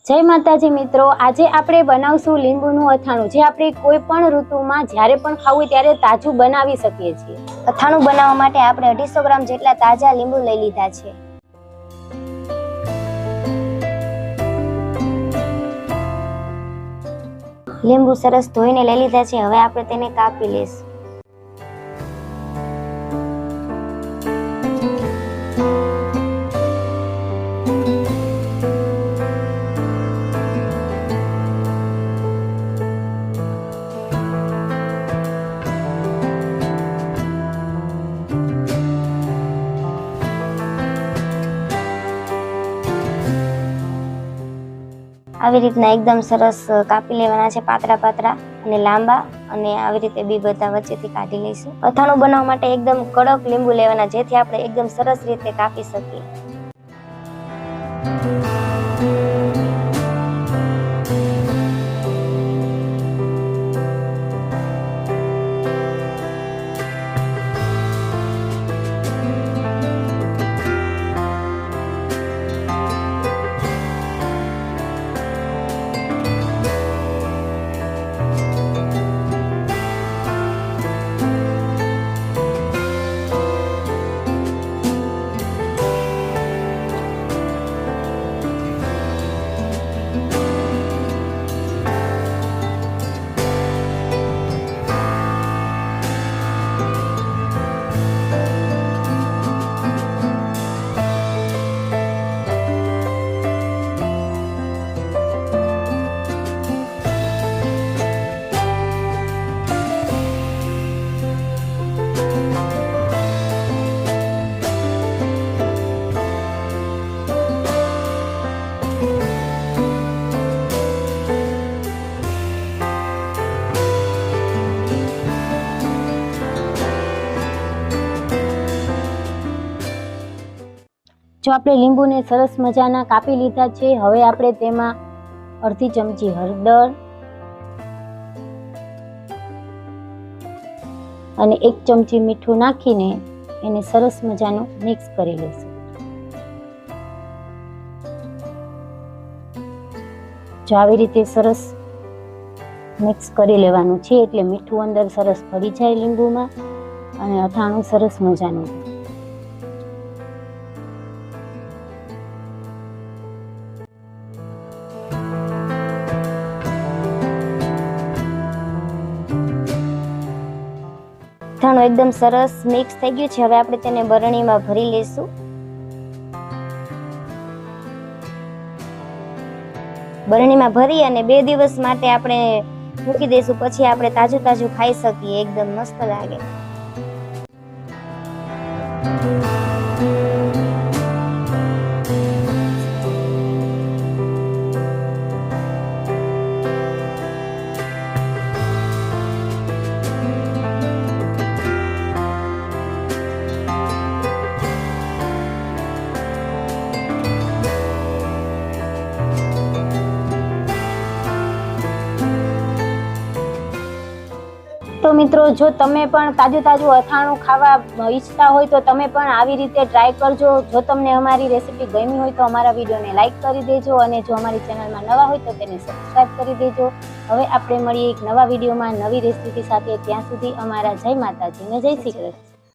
જય માતાજી મિત્રો, આજે આપણે બનાવશું લીંબુનું અથાણું, જે આપણે કોઈ પણ ઋતુમાં જ્યારે પણ ખાવું ત્યારે તાજું બનાવી શકીએ છીએ। અથાણું બનાવવા માટે આપણે 250 ગ્રામ જેટલા તાજા લીંબુ લઈ લીધા છે। લીંબુ સરસ ધોઈને લઈ લીધા છે। હવે આપણે તેને કાપી લઈશું। આવી રીતના એકદમ સરસ કાપી લેવાના છે, પાતળા પાતળા અને લાંબા, અને આવી રીતે બી બધા વચ્ચેથી કાઢી લઈશું। અથાણું બનાવવા માટે એકદમ કડક લીંબુ લેવાના, જેથી આપણે એકદમ સરસ રીતે કાપી શકીએ। જો આપણે લીંબુને સરસ મજાના કાપી લીધા છે, હવે આપણે તેમાં અડધી ચમચી હળદર અને 1 ચમચી મીઠું નાખીને એને સરસ મજાનું મિક્સ કરી લઈશું। જો આવી રીતે સરસ મિક્સ કરી લેવાનું છે, એટલે મીઠું અંદર સરસ ભળી જાય લીંબુમાં અને અથાણું સરસ મજાનું। અથાણું એકદમ સરસ મિક્સ થઈ ગયું છે। હવે આપણે તેને બરણીમાં ભરી લઈશું। બરણીમાં ભરી અને 2 દિવસ માટે આપણે મૂકી દઈશું, પછી આપણે તાજું તાજું ખાઈ શકીએ। એકદમ મસ્ત લાગે। તો મિત્રો, જો તમે પણ તાજું અથાણું ખાવા ઈચ્છતા હોય તો તમે પણ આવી રીતે ટ્રાય કરજો। જો તમને અમારી રેસીપી ગમી હોય તો અમારા વિડીયોને લાઈક કરી દેજો, અને જો અમારી ચેનલમાં નવા હોય તો તેને સબસ્ક્રાઈબ કરી દેજો। હવે આપણે મળીએ એક નવા વિડીયોમાં નવી રેસીપી સાથે। ત્યાં સુધી અમારા જય માતાજી ને જય શ્રી કૃષ્ણ।